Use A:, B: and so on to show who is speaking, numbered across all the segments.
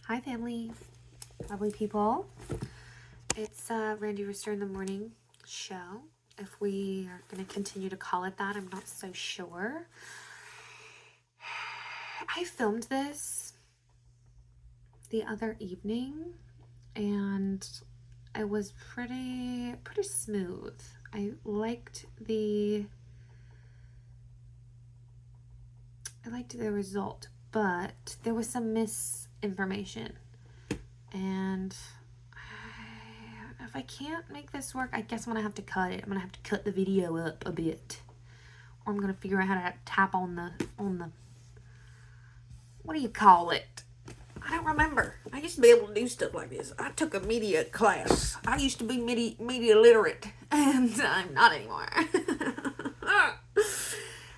A: Hi, family, lovely people. It's Randy Rooster in the Morning show. If we are going to continue to call it that, I'm not so sure. I filmed this the other evening, and it was pretty smooth. I liked the result, but there was some misinformation, and if I can't make this work, I guess I'm gonna have to cut it. I'm gonna have to cut the video up a bit, or I'm gonna figure out how to tap on the what do you call it? I don't remember. I used to be able to do stuff like this. I took a media class. I used to be media literate, and I'm not anymore.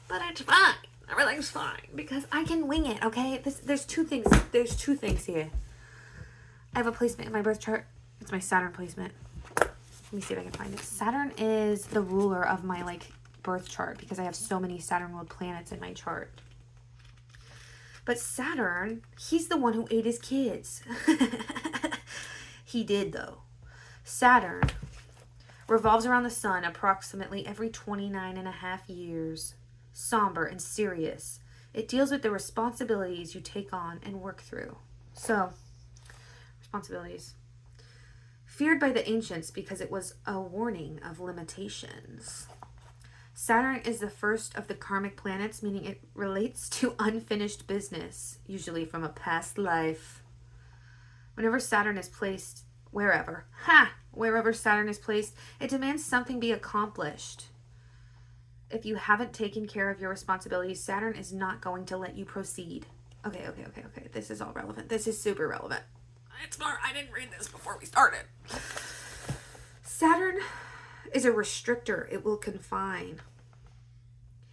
A: But it's fine. Everything's fine because I can wing it. Okay. There's two things. There's two things here. I have a placement in my birth chart. It's my Saturn placement. Let me see if I can find it. Saturn is the ruler of my birth chart because I have so many Saturn ruled planets in my chart. But Saturn, he's the one who ate his kids. He did, though. Saturn revolves around the sun approximately every 29.5 years. Somber and serious. It deals with the responsibilities you take on and work through. So, responsibilities. Feared by the ancients because it was a warning of limitations. Saturn is the first of the karmic planets, meaning it relates to unfinished business, usually from a past life. Wherever Saturn is placed, wherever Saturn is placed, it demands something be accomplished. If you haven't taken care of your responsibilities, Saturn is not going to let you proceed. Okay. This is all relevant. This is super relevant. It's more, I didn't read this before we started. Saturn is a restrictor. It will confine.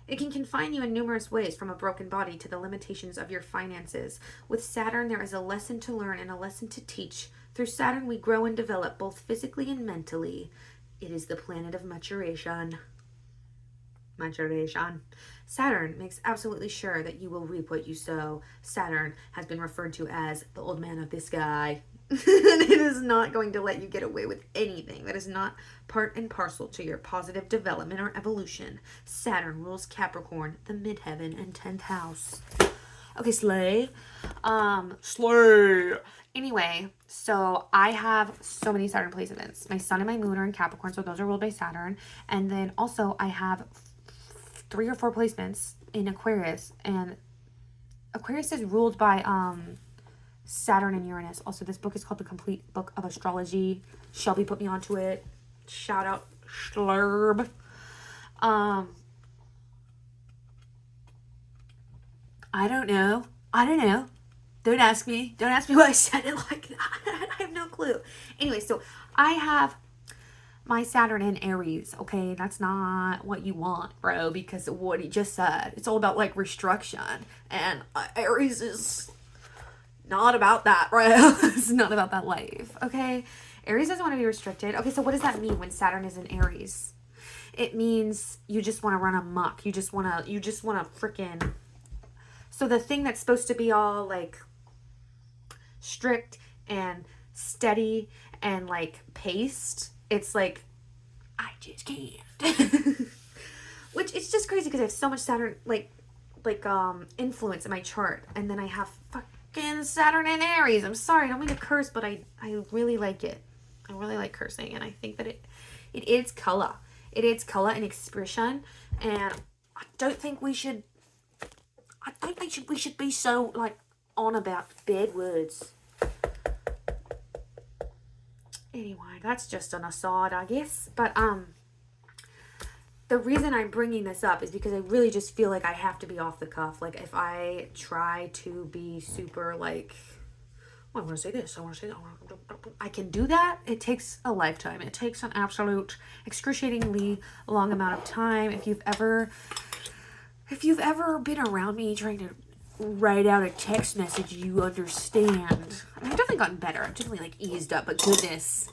A: It can confine you in numerous ways, from a broken body to the limitations of your finances. With Saturn, there is a lesson to learn and a lesson to teach. Through Saturn, we grow and develop both physically and mentally. It is the planet of maturation. Saturn makes absolutely sure that you will reap what you sow. Saturn has been referred to as the old man of the sky. It is not going to let you get away with anything that is not part and parcel to your positive development or evolution. Saturn rules Capricorn, the midheaven, and 10th house. Okay, slay. Anyway, so I have so many Saturn placements. My sun and my moon are in Capricorn, so those are ruled by Saturn. And then also I have 3 or 4 placements in Aquarius, and Aquarius is ruled by Saturn and Uranus. Also, this book is called The Complete Book of Astrology. Shelby put me onto it. Shout out Schlurb. I don't know. Don't ask me why I said it like that. I have no clue. Anyway, so I have my Saturn in Aries. Okay, that's not what you want, bro, because of what he just said. It's all about restriction, and Aries is not about that, bro. It's not about that life. Okay, Aries doesn't want to be restricted. Okay, so what does that mean when Saturn is in Aries? It means you just want to run amok. You just want to freaking. So the thing that's supposed to be all strict and steady and paced, it's I just can't. Which it's just crazy because I have so much Saturn influence in my chart, and then I have fucking Saturn in Aries. I'm sorry, I don't mean to curse, but I really like it. I really like cursing, and I think that it adds color. It adds color and expression, and I don't think we should be so on about bad words. Anyway, that's just an aside, I guess. But the reason I'm bringing this up is because I really just feel like I have to be off the cuff. If I try to be super I want to say this, I want to say that, I can do that. It takes a lifetime. It takes an absolute excruciatingly long amount of time. If you've ever been around me trying to write out a text message, you understand. I've definitely gotten better. I've definitely eased up, but goodness.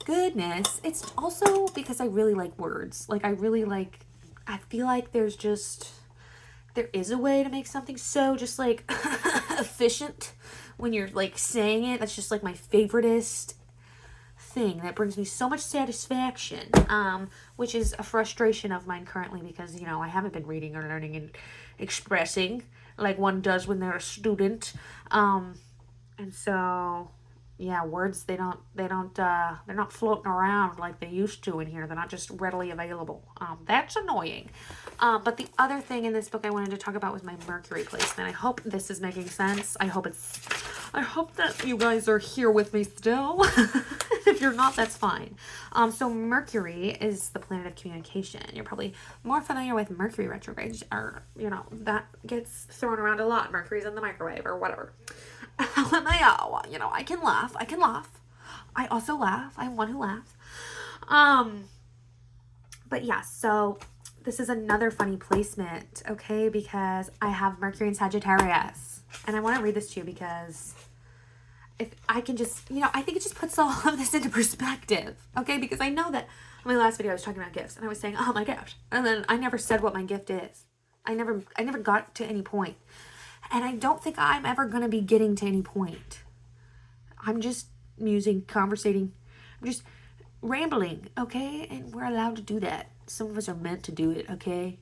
A: It's also because I really like words. I feel like there is a way to make something so just efficient when you're like saying it. That's just like my favoriteest thing that brings me so much satisfaction, which is a frustration of mine currently because, you know, I haven't been reading or learning and expressing like one does when they're a student. And so, yeah, words, they're not floating around like they used to in here. They're not just readily available. That's annoying. But the other thing in this book I wanted to talk about was my Mercury placement. I hope this is making sense. I hope that you guys are here with me still. If you're not, that's fine. So Mercury is the planet of communication. You're probably more familiar with Mercury retrograde, or, you know, that gets thrown around a lot. Mercury's in the microwave or whatever. You know, I can laugh. I also laugh. I'm one who laughs. But yeah, so this is another funny placement, okay? Because I have Mercury in Sagittarius. And I want to read this to you because if I can just, you know, I think it just puts all of this into perspective, okay? Because I know that in my last video I was talking about gifts and I was saying, oh my gosh. And then I never said what my gift is. I never got to any point. And I don't think I'm ever going to be getting to any point. I'm just musing, conversating. I'm just rambling, okay? And we're allowed to do that. Some of us are meant to do it, okay?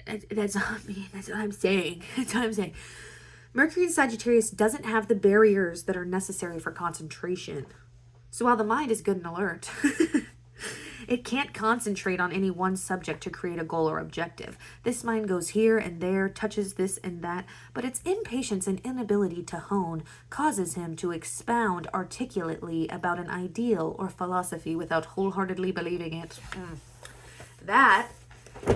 A: That's not me. That's what I'm saying. That's what I'm saying. Mercury in Sagittarius doesn't have the barriers that are necessary for concentration. So while the mind is good and alert, it can't concentrate on any one subject to create a goal or objective. This mind goes here and there, touches this and that, but its impatience and inability to hone causes him to expound articulately about an ideal or philosophy without wholeheartedly believing it. That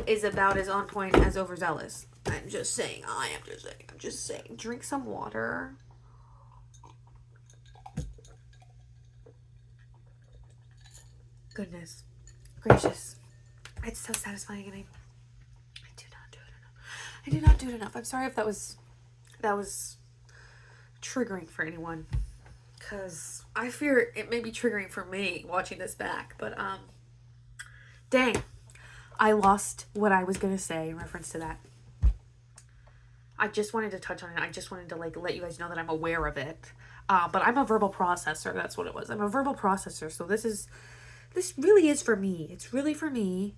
A: is about as on point as overzealous. I'm just saying. Drink some water. Goodness gracious. It's so satisfying, and I do not do it enough. I do not do it enough. I'm sorry if that was triggering for anyone, because I fear it may be triggering for me watching this back. But dang, I lost what I was gonna say in reference to that. I just wanted to touch on it. I just wanted to like let you guys know that I'm aware of it. But I'm a verbal processor. That's what it was. I'm a verbal processor. So this really is for me. It's really for me.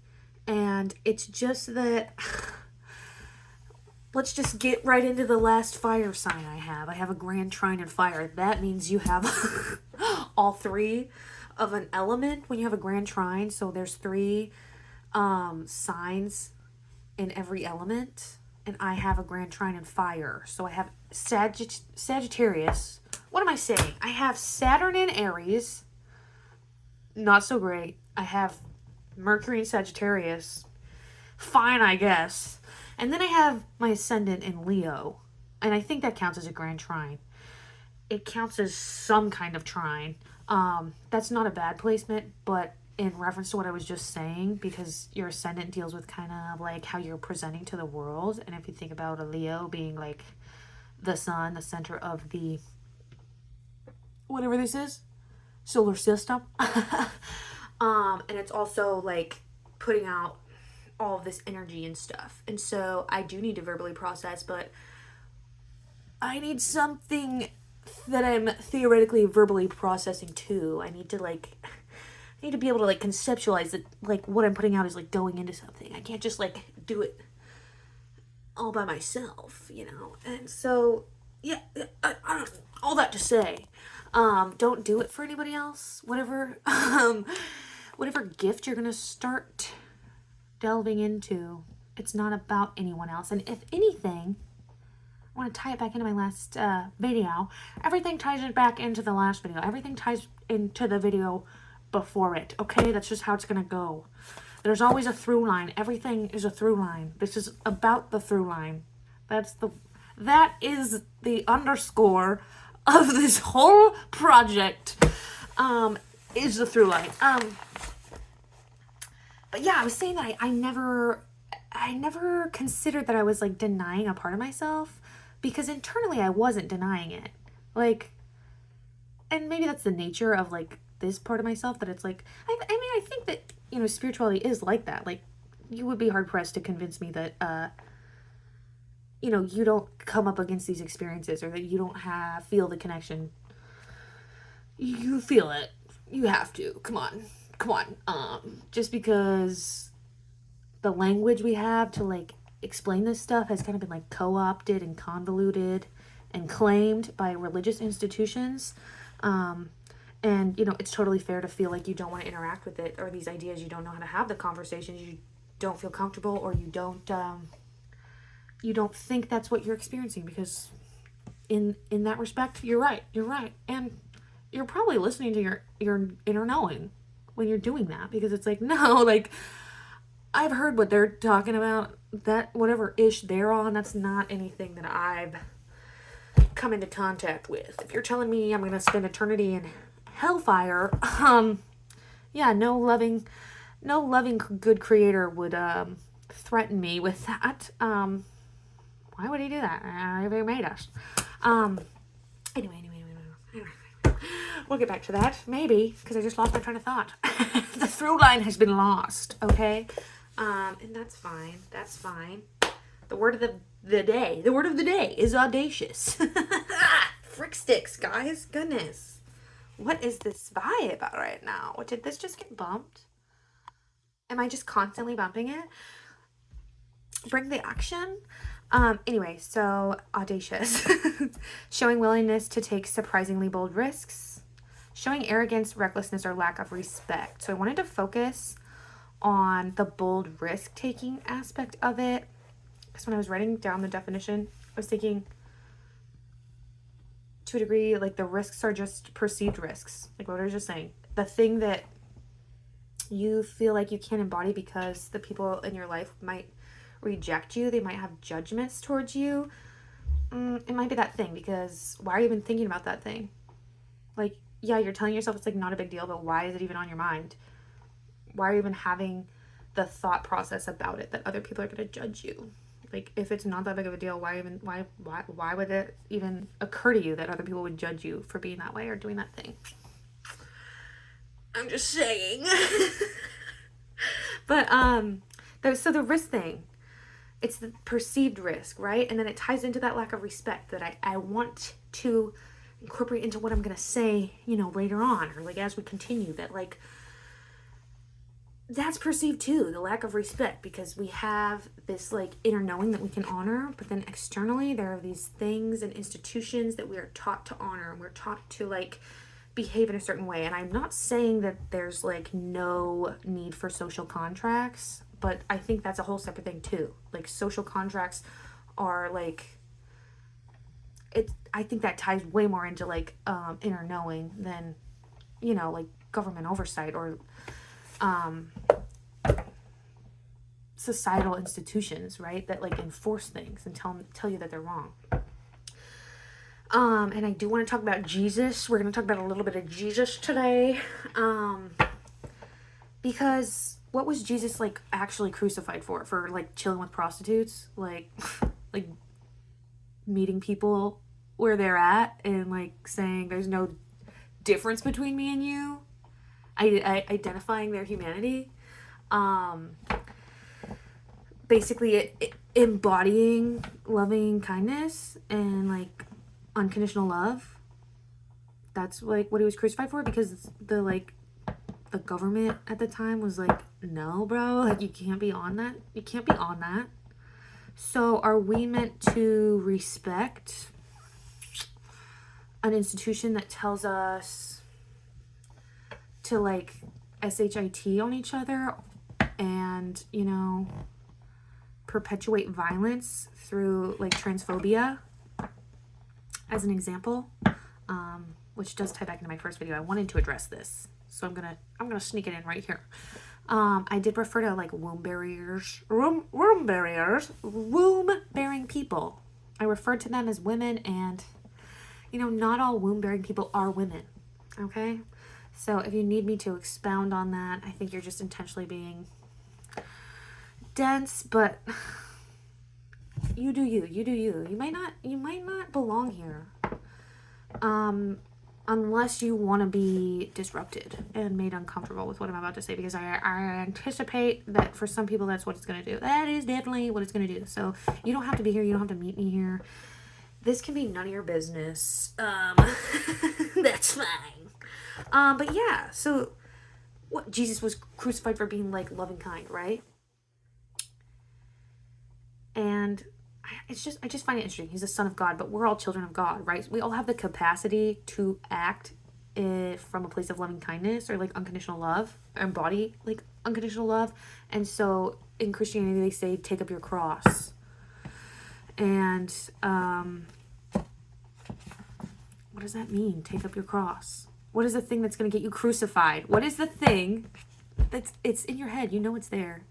A: And it's just that, let's just get right into the last fire sign I have. I have a grand trine in fire. That means you have all three of an element when you have a grand trine. So there's three signs in every element. And I have a grand trine in fire. So I have Sagittarius. What am I saying? I have Saturn in Aries. Not so great. I have Mercury in Sagittarius. Fine, I guess. And then I have my ascendant in Leo. And I think that counts as a grand trine. It counts as some kind of trine. That's not a bad placement, but in reference to what I was just saying, because your ascendant deals with kind of like how you're presenting to the world. And if you think about a Leo being like the sun, the center of the, whatever this is, solar system. And it's also like putting out all of this energy and stuff. And so I do need to verbally process, but I need something that I'm theoretically verbally processing too. I need to be able to like conceptualize it, like what I'm putting out is like going into something. I can't just like do it all by myself, you know. And so yeah, I don't, all that to say, don't do it for anybody else. Whatever gift you're gonna start delving into, it's not about anyone else. And if anything, I want to tie it back into my last video. Everything ties it back into the last video. Everything ties into the video before it, okay? That's just how it's gonna go. There's always a through line. Everything is a through line. This is about the through line. That is the underscore of this whole project, is the through line. But yeah, I was saying that I never considered that I was like denying a part of myself, because internally I wasn't denying it. Like, and maybe that's the nature of like this part of myself, that it's like, I mean, I think that, you know, spirituality is like that. Like, you would be hard pressed to convince me that you know, you don't come up against these experiences, or that you don't feel the connection. You feel it. You have to. Come on. Come on. Just because the language we have to like explain this stuff has kind of been like co-opted and convoluted and claimed by religious institutions. And, you know, it's totally fair to feel like you don't want to interact with it, or these ideas, you don't know how to have the conversations, you don't feel comfortable, or you don't think that's what you're experiencing, because in that respect, you're right. And you're probably listening to your inner knowing when you're doing that, because it's like, no, like, I've heard what they're talking about, that whatever ish they're on, that's not anything that I've come into contact with. If you're telling me I'm going to spend eternity in hellfire, yeah, no loving good creator would threaten me with that. Why would he do that? He made us. Anyway. We'll get back to that, maybe, because I just lost my train of thought. The through line has been lost, okay? And that's fine. The word of the day is audacious. Frick sticks, guys. Goodness. What is this vibe right now? Did this just get bumped? Am I just constantly bumping it? Bring the action. Anyway, so audacious. Showing willingness to take surprisingly bold risks. Showing arrogance, recklessness, or lack of respect. So I wanted to focus on the bold risk-taking aspect of it. Because when I was writing down the definition, I was thinking, to a degree, like, the risks are just perceived risks. Like what I was just saying. The thing that you feel like you can't embody because the people in your life might reject you. They might have judgments towards you. It might be that thing, because why are you even thinking about that thing? Like, yeah, you're telling yourself it's like not a big deal, but why is it even on your mind? Why are you even having the thought process about it that other people are going to judge you? Like, if it's not that big of a deal, why would it even occur to you that other people would judge you for being that way or doing that thing? I'm just saying. But so the risk thing, it's the perceived risk, right? And then it ties into that lack of respect that I want to incorporate into what I'm going to say, you know, later on, or like as we continue, that like that's perceived too, the lack of respect, because we have this like inner knowing that we can honor, but then externally there are these things and institutions that we are taught to honor, and we're taught to like behave in a certain way. And I'm not saying that there's like no need for social contracts, but I think that's a whole separate thing too. Like, social contracts are like, I think that ties way more into like inner knowing than, you know, like government oversight or societal institutions, right? That like enforce things and tell you that they're wrong. And I do want to talk about Jesus. We're going to talk about a little bit of Jesus today. Because what was Jesus like actually crucified for? For like chilling with prostitutes? Like meeting people where they're at and like saying there's no difference between me and you? Identifying their humanity? Basically embodying loving kindness and like unconditional love. That's like what he was crucified for, because the government at the time was like, no, bro, like you can't be on that. So are we meant to respect an institution that tells us to like SHIT on each other and, you know, perpetuate violence through like transphobia as an example, which does tie back into my first video. I wanted to address this, so I'm gonna sneak it in right here. I did refer to like womb bearing people. I referred to them as women, and you know, not all womb bearing people are women. Okay, so if you need me to expound on that, I think you're just intentionally being dense, but you do you. You might not belong here. unless you want to be disrupted and made uncomfortable with what I'm about to say, because I anticipate that for some people that's what it's going to do. That is definitely what it's going to do. So you don't have to be here. You don't have to meet me here. This can be none of your business. That's fine. But yeah, so what, Jesus was crucified for being like loving kind, right? And I just find it interesting. He's the Son of God, but we're all children of God, right? We all have the capacity to act from a place of loving kindness or like unconditional love, or embody like unconditional love. And so in Christianity, they say, take up your cross. And what does that mean? Take up your cross. What is the thing that's going to get you crucified? What is the thing it's in your head? You know it's there.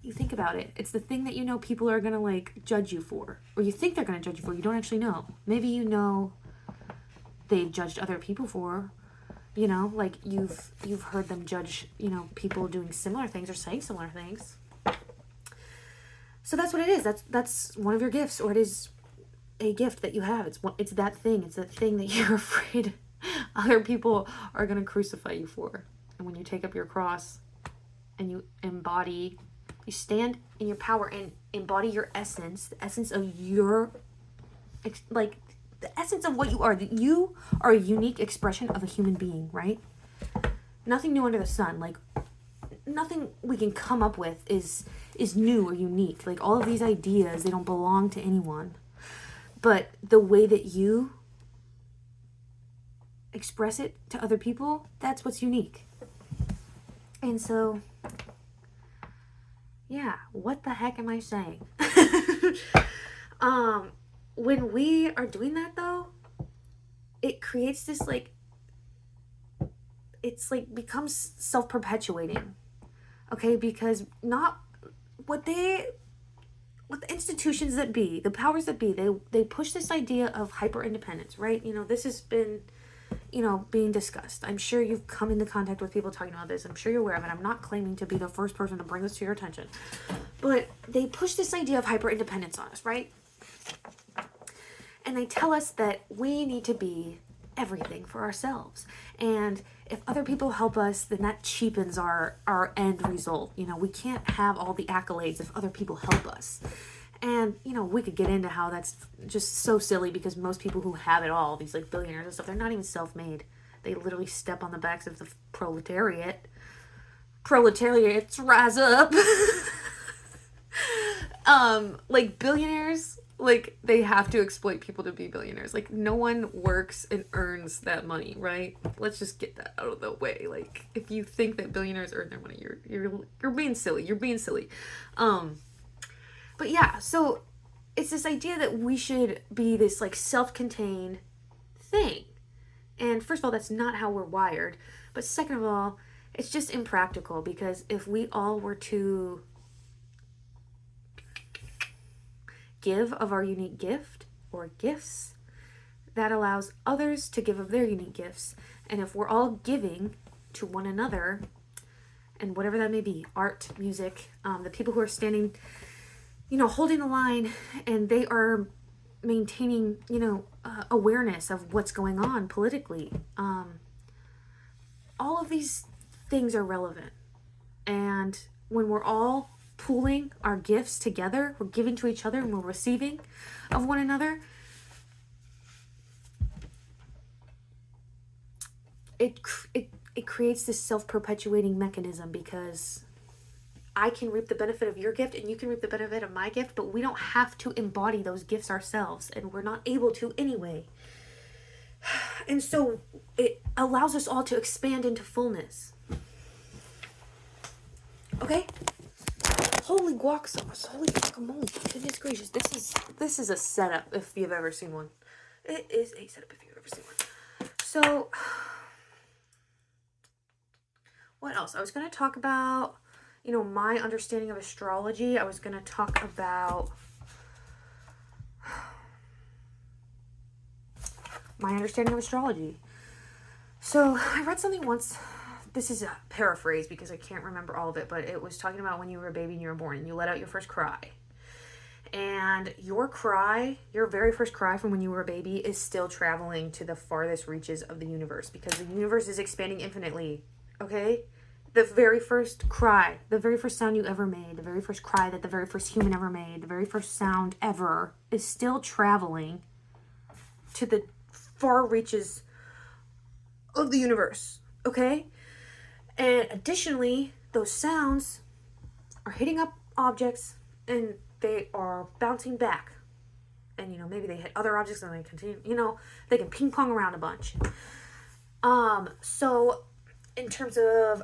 A: You think about it. It's the thing that you know people are going to like judge you for. Or you think they're going to judge you for. You don't actually know. Maybe you know they've judged other people for. You know, like you've heard them judge, you know, people doing similar things or saying similar things. So that's what it is. That's one of your gifts, or it is a gift that you have. It's that thing. It's that thing that you're afraid other people are going to crucify you for. And when you take up your cross and you stand in your power and embody your essence, the essence of your, like, the essence of what you are. That you are a unique expression of a human being, right? Nothing new under the sun. Like, nothing we can come up with is new or unique. Like, all of these ideas, they don't belong to anyone. But the way that you express it to other people, that's what's unique. And so, yeah, what the heck am I saying? When we are doing that, though, it creates this, like, it's like becomes self-perpetuating. Okay, because not what the institutions that be, the powers that be, they push this idea of hyper independence, right? You know, this has been, you know, being discussed. I'm sure you've come into contact with people talking about this. I'm sure you're aware of it. I'm not claiming to be the first person to bring this to your attention. But they push this idea of hyper independence on us, right? And they tell us that we need to be everything for ourselves. And if other people help us, then that cheapens our end result. You know, we can't have all the accolades if other people help us. And, you know, we could get into how that's just so silly, because most people who have it all, these like billionaires and stuff, they're not even self-made. They literally step on the backs of the proletariat. Proletariats, rise up. Like billionaires, like they have to exploit people to be billionaires. Like no one works and earns that money, right? Let's just get that out of the way. Like if you think that billionaires earn their money, you're being silly. You're being silly. But yeah, so it's this idea that we should be this like self-contained thing. And first of all, that's not how we're wired. But second of all, it's just impractical, because if we all were to give of our unique gift or gifts, that allows others to give of their unique gifts. And if we're all giving to one another, and whatever that may be, art, music, the people who are standing, you know, holding the line, and they are maintaining, you know, awareness of what's going on politically. All of these things are relevant. And when we're all pooling our gifts together, we're giving to each other and we're receiving of one another, it creates this self-perpetuating mechanism, because I can reap the benefit of your gift and you can reap the benefit of my gift, but we don't have to embody those gifts ourselves, and we're not able to anyway. And so it allows us all to expand into fullness. Okay? Holy guac sauce. Holy guacamole. Goodness gracious. This is a setup if you've ever seen one. It is a setup if you've ever seen one. So, what else? I was going to talk about, you know, my understanding of astrology. I was going to talk about my understanding of astrology. So, I read something once. This is a paraphrase because I can't remember all of it, but it was talking about when you were a baby and you were born and you let out your first cry. And your cry, your very first cry from when you were a baby, is still traveling to the farthest reaches of the universe, because the universe is expanding infinitely. Okay? The very first cry, the very first sound you ever made, the very first cry that the very first human ever made, the very first sound ever, is still traveling to the far reaches of the universe. Okay? And additionally, those sounds are hitting up objects, and they are bouncing back. And, you know, maybe they hit other objects and they continue, you know, they can ping pong around a bunch. So in terms of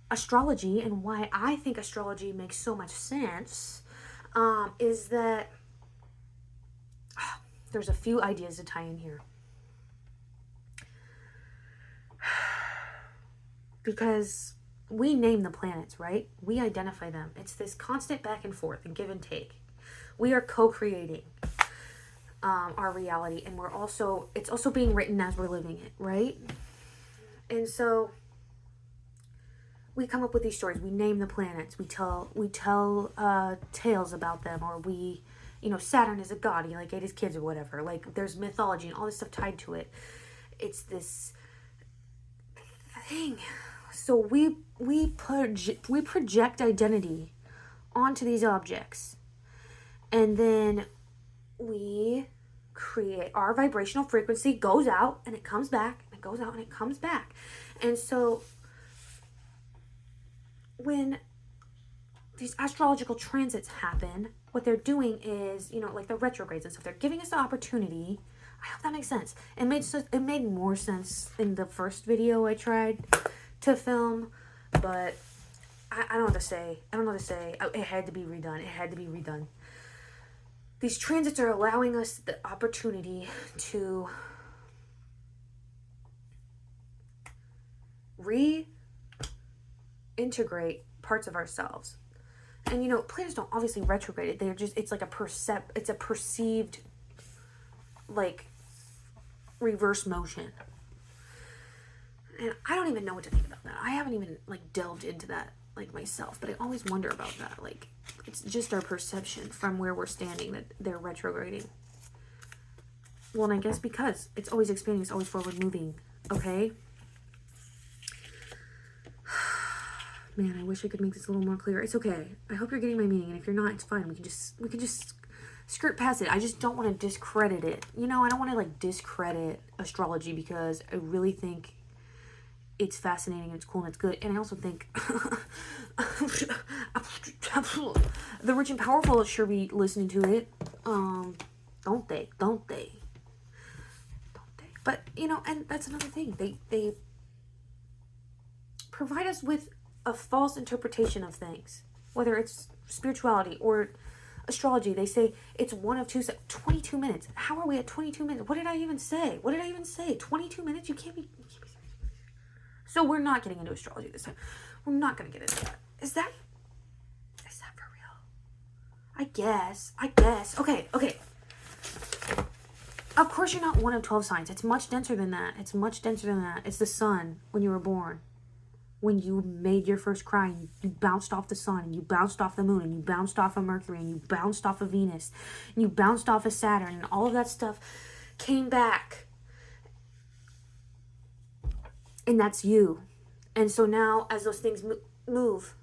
A: astrology, and why I think astrology makes so much sense, is that there's a few ideas to tie in here. Because we name the planets, right? We identify them. It's this constant back and forth and give and take. We are co-creating our reality, and it's also being written as we're living it, right? And so we come up with these stories. We name the planets. We tell tales about them, or Saturn is a god. He ate his kids or whatever. There's mythology and all this stuff tied to it. It's this thing. So we project identity onto these objects, and then we create our vibrational frequency, goes out and it comes back, and it goes out and it comes back. And so when these astrological transits happen, what they're doing is, the retrogrades and stuff, they're giving us the opportunity. I hope that makes sense. It made more sense in the first video I tried to film, but I don't know what to say. It had to be redone. These transits are allowing us the opportunity to reintegrate parts of ourselves. And planets don't obviously retrograde. They're just, it's a perceived reverse motion. And I don't even know what to think about that. I haven't even delved into that myself, but I always wonder about that. It's just our perception from where we're standing that they're retrograding. Well, and I guess because it's always expanding, it's always forward moving. Okay? Man, I wish I could make this a little more clear. It's okay. I hope you're getting my meaning, and if you're not, it's fine. We can just skirt past it. I just don't want to discredit it. I don't want to discredit astrology, because I really think it's fascinating and it's cool and it's good. And I also think the rich and powerful sure be listening to it. Don't they? But and that's another thing. They provide us with a false interpretation of things, whether it's spirituality or astrology. They say it's one of two. 22 minutes. How are we at 22 minutes? What did I even say? 22 minutes? You can't be serious. So we're not getting into astrology this time. We're not going to get into that. Is that for real? I guess. Okay. Of course you're not one of 12 signs. It's much denser than that. It's the sun when you were born. When you made your first cry, and you bounced off the sun, and you bounced off the moon, and you bounced off of Mercury, and you bounced off of Venus, and you bounced off of Saturn, and all of that stuff came back. And that's you. And so now, as those things move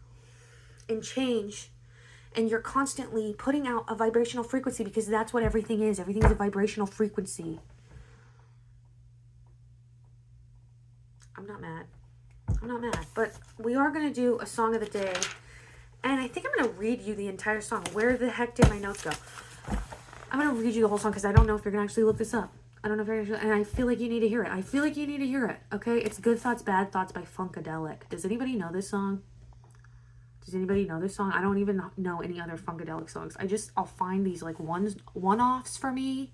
A: and change, and you're constantly putting out a vibrational frequency, because that's what everything is. Everything is a vibrational frequency. I'm not mad. But we are going to do a song of the day. And I think I'm going to read you the entire song. Where the heck did my notes go? I'm going to read you the whole song, because I don't know if you're going to actually look this up. And I feel like you need to hear it. Okay? It's Good Thoughts, Bad Thoughts by Funkadelic. Does anybody know this song? I don't even know any other Funkadelic songs. I'll find these one-offs for me.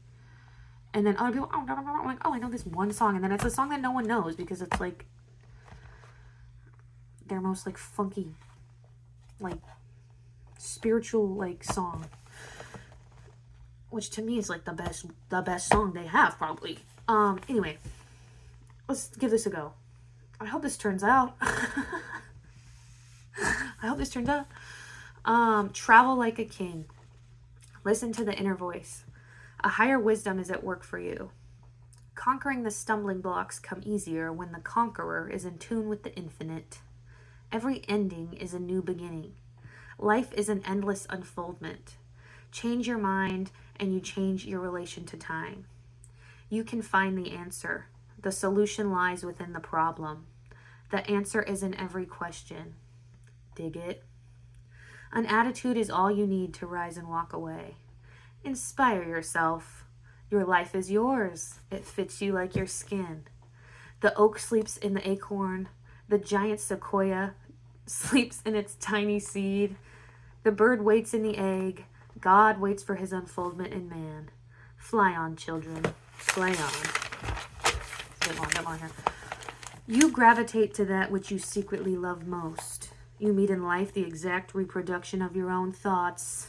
A: And then other people, I'm like, I know this one song. And then it's a song that no one knows, because it's their most funky, spiritual song. Which to me is the best song they have, probably. Anyway, let's give this a go. I hope this turns out. Travel Like a King Listen to the inner voice. A higher wisdom is at work for you. Conquering the stumbling blocks come easier when the conqueror is in tune with the infinite. Every ending is a new beginning. Life is an endless unfoldment. Change your mind and you change your relation to time. You can find the answer. The solution lies within the problem. The answer is in every question. Dig it? An attitude is all you need to rise and walk away. Inspire yourself. Your life is yours. It fits you like your skin. The oak sleeps in the acorn. The giant sequoia sleeps in its tiny seed. The bird waits in the egg. God waits for his unfoldment in man. Fly on, children. Fly on. Bit more here. You gravitate to that which you secretly love most. You meet in life the exact reproduction of your own thoughts.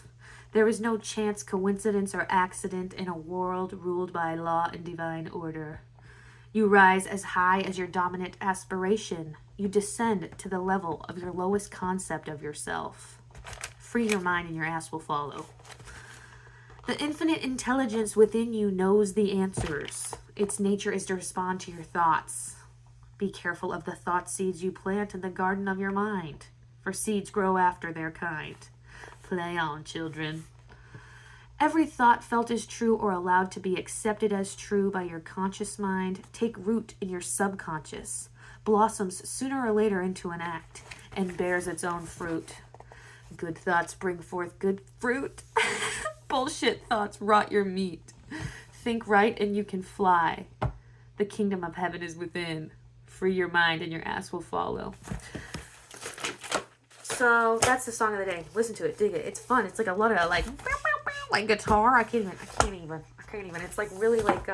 A: There is no chance, coincidence, or accident in a world ruled by law and divine order. You rise as high as your dominant aspiration. You descend to the level of your lowest concept of yourself. Free your mind and your ass will follow. The infinite intelligence within you knows the answers. Its nature is to respond to your thoughts. Be careful of the thought seeds you plant in the garden of your mind, for seeds grow after their kind. Play on, children. Every thought felt as true or allowed to be accepted as true by your conscious mind take root in your subconscious, blossoms sooner or later into an act, and bears its own fruit. Good thoughts bring forth good fruit. Bullshit thoughts rot your meat. Think right and you can fly. The kingdom of heaven is within. Free your mind and your ass will follow. So that's the song of the day. Listen to it, dig it. It's fun. It's like a lot of like guitar. I can't even. It's like really like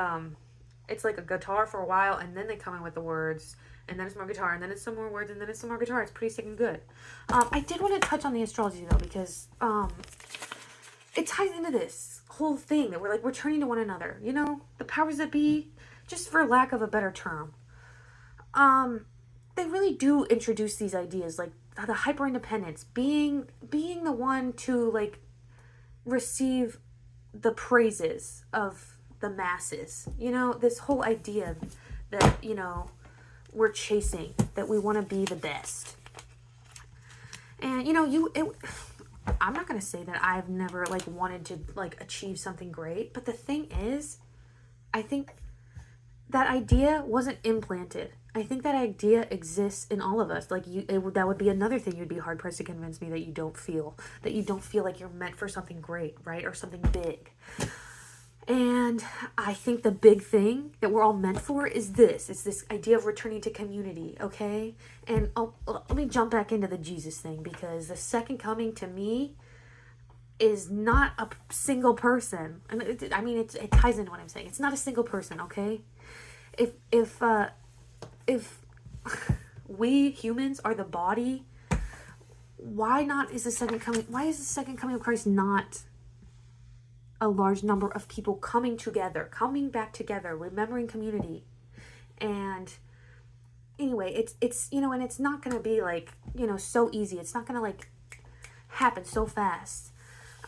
A: it's like a guitar for a while, and then they come in with the words, and then it's more guitar, and then it's some more words, and then it's some more guitar. It's pretty sick and good. I did want to touch on the astrology though, because it ties into this whole thing that we're turning to one another. You know, the powers that be, just for lack of a better term. They really do introduce these ideas, like the hyper independence, being the one to like receive the praises of the masses. You know, this whole idea that, you know, we're chasing, that we want to be the best. And you know, I'm not gonna say that I've never like wanted to like achieve something great, but the thing is, I think that idea wasn't implanted. I think that idea exists in all of us. Like that would be another thing you'd be hard pressed to convince me that you don't feel like you're meant for something great, right? Or something big. And I think the big thing that we're all meant for is this. It's this idea of returning to community, okay? And let me jump back into the Jesus thing, because the second coming to me is not a single person. And it ties into what I'm saying. It's not a single person, okay? If we humans are the body, why is the second coming of Christ not a large number of people coming back together, remembering community? And anyway, it's you know, and it's not going to be like, you know, so easy. It's not going to like happen so fast.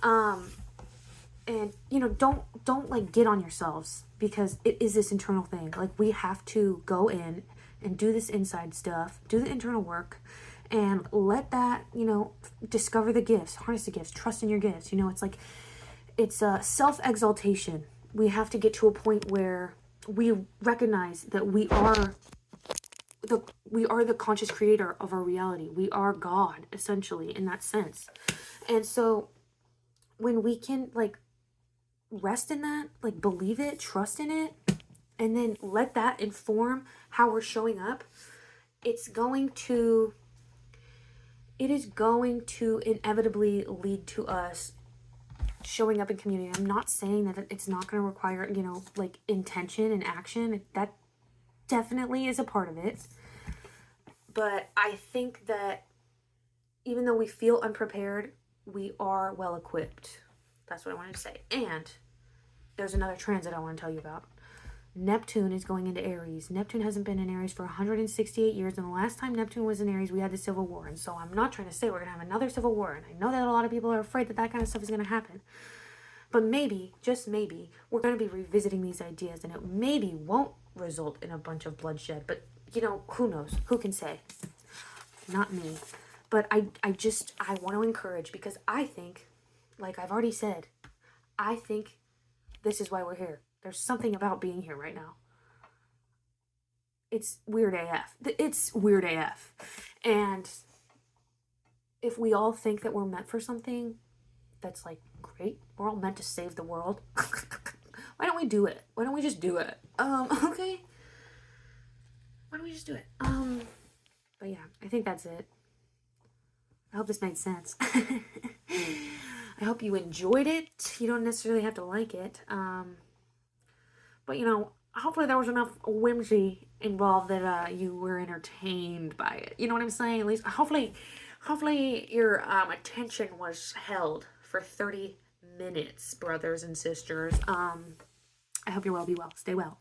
A: And you know, don't like get on yourselves, because it is this internal thing. Like, we have to go in and do this inside stuff, do the internal work, and let that, you know, discover the gifts, harness the gifts, trust in your gifts. You know, it's a self-exaltation. We have to get to a point where we recognize that we are the conscious creator of our reality. We are God, essentially, in that sense. And so when we can like rest in that, like believe it, trust in it, and then let that inform how we're showing up, it is going to inevitably lead to us showing up in community. I'm not saying that it's not going to require, you know, like intention and action. That definitely is a part of it. But I think that even though we feel unprepared, we are well equipped. That's what I wanted to say. And there's another transit I want to tell you about. Neptune is going into Aries. Neptune hasn't been in Aries for 168 years, and the last time Neptune was in Aries, we had the Civil War. And so I'm not trying to say we're going to have another Civil War, and I know that a lot of people are afraid that kind of stuff is going to happen. But maybe, just maybe, we're going to be revisiting these ideas, and it maybe won't result in a bunch of bloodshed. But, you know, who knows? Who can say? Not me. But I want to encourage, because I think, like I've already said, I think this is why we're here. There's something about being here right now. It's weird AF. It's weird AF. And if we all think that we're meant for something, that's like, great. We're all meant to save the world. Why don't we do it? Why don't we just do it? Okay. Why don't we just do it? But yeah, I think that's it. I hope this made sense. I hope you enjoyed it. You don't necessarily have to like it. But you know, hopefully there was enough whimsy involved that you were entertained by it. You know what I'm saying? At least hopefully your attention was held for 30 minutes, brothers and sisters. I hope you're well, be well, stay well.